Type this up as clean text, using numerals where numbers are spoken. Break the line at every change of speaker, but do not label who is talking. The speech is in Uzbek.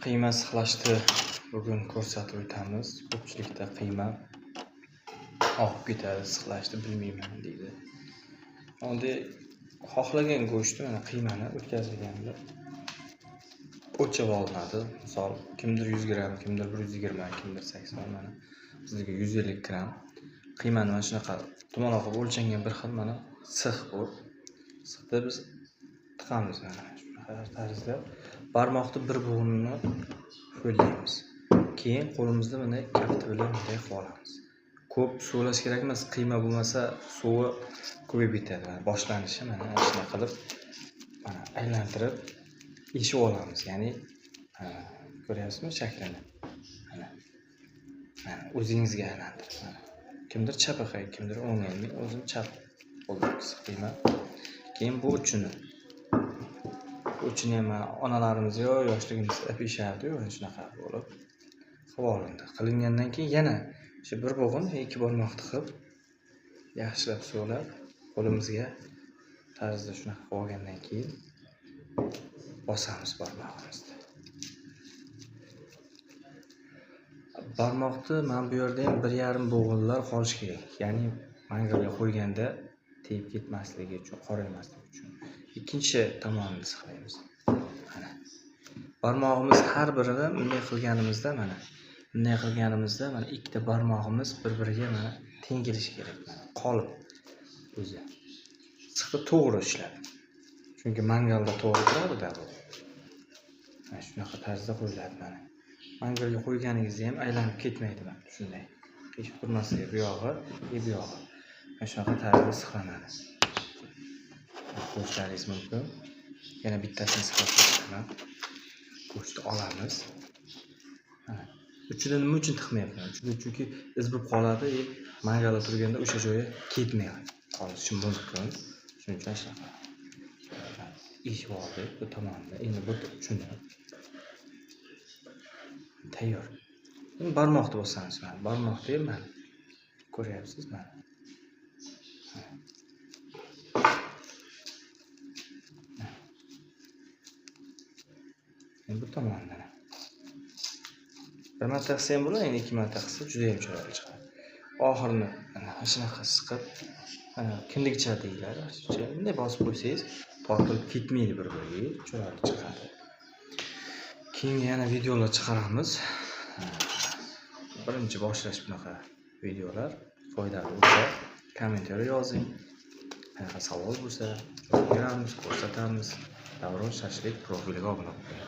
Qiyma sixlashni bugun ko'rsatib o'tamiz. Ko'pchilikda qiyma oqib ketadi, sixlashni bilmayman deydi. Unda xohlagan go'shtni mana qiymani o'tkazilganda o'lchab olinadi. Misol kimdir 100 gram, kimdir 120, kimdir 80, mana bizga 150 gram qiymani mana shunaqa dumaloq qilib o'lchangan bir xil mana six bu. Sixda biz tiqamiz mana shunaqa tarzda barmoqni bir bo'g'inini qo'llaymiz. Keyin qo'limizda bunday kafti bilan bunday qilib olamiz. Ko'p suvlash kerak emas, qiyma bo'lmasa suvi ko'payib ketadi. Mana boshlanishi mana shunday qilib mana aylantirib eshib olamiz. Ya'ni ko'ryapsizmi shaklini? Mana o'zingizga aylantirib mana. Kimdir chapaqay, kimdir o'ngay, men o'zim chap qo'llaymiz qiyma. Keyin bu uchini ham onalarimiz yoshligimizda pishardi-yu, shunaqa bo'lib olindi. Qilingandan keyin yana o'sha bir bo'g'in ikki barmoqni qilib yaxshilab suvlab qo'limizga tarzda shunaqa qilib olgandan keyin bosamiz barmog'imizni. Barmoqni mana bu yerda ham 1,5 bo'g'inlar qolishi kerak. Ya'ni mangalga qo'yganda tegib ketmasligi uchun, qoraymasligi uchun. Ikkinchi tomonini sixlaymiz. Mana barmog'imiz har birini bunday qilganimizda mana ikkita barmog'imiz bir-biriga mana teng kelishi kerak. Mana qolib o'zi. Sixni to'g'ri ishlab. Chunki mangalda to'g'ri turadi-da bu. Mana shunaqa tarzda qo'yiladi mana. Mangalga qo'yganingizda ham aylanib ketmaydi mana shunday. Qiyshiq turmasligi bu yog'i, bu yog'i. Mana shunaqa tarzda sixlanadi. Ko'rishlaringiz mumkin. Yana bittasini sixlab ko'rsataman. Go'shtni olamiz. Uchini nima uchun tiqmayapman? Chunki iz bo'lib qoladi, mangalda turganda o'sha joyi ketmay qolishi mumkin. Shuning uchun shunaqa. Eshib oldik bu tomonda. Endi bu uchini tayyor. Endi barmoqni bosamiz mana. Barmoqni ham mana ko'ryapsiz mana. Bu tomondan. Bir marta qilsa ham bo'ladi, endi ikki marta qilsa juda ham chiroyli chiqadi. Oxirini mana shunaqa siqib, kindigicha deyiladi. Bunday bosib qo'ysangiz, tortilib ketmaydi bir-biriga, chiroyli chiqadi. Keyin yana videolar chiqaramiz. Birinchi boshlash bunaqa videolar foydali bo'lsa, kommentariy yozing. Qanaqa savol bo'lsa, javob beramiz, ko'rsatamiz. Davron Shashlik profiliga obuna bo'ling.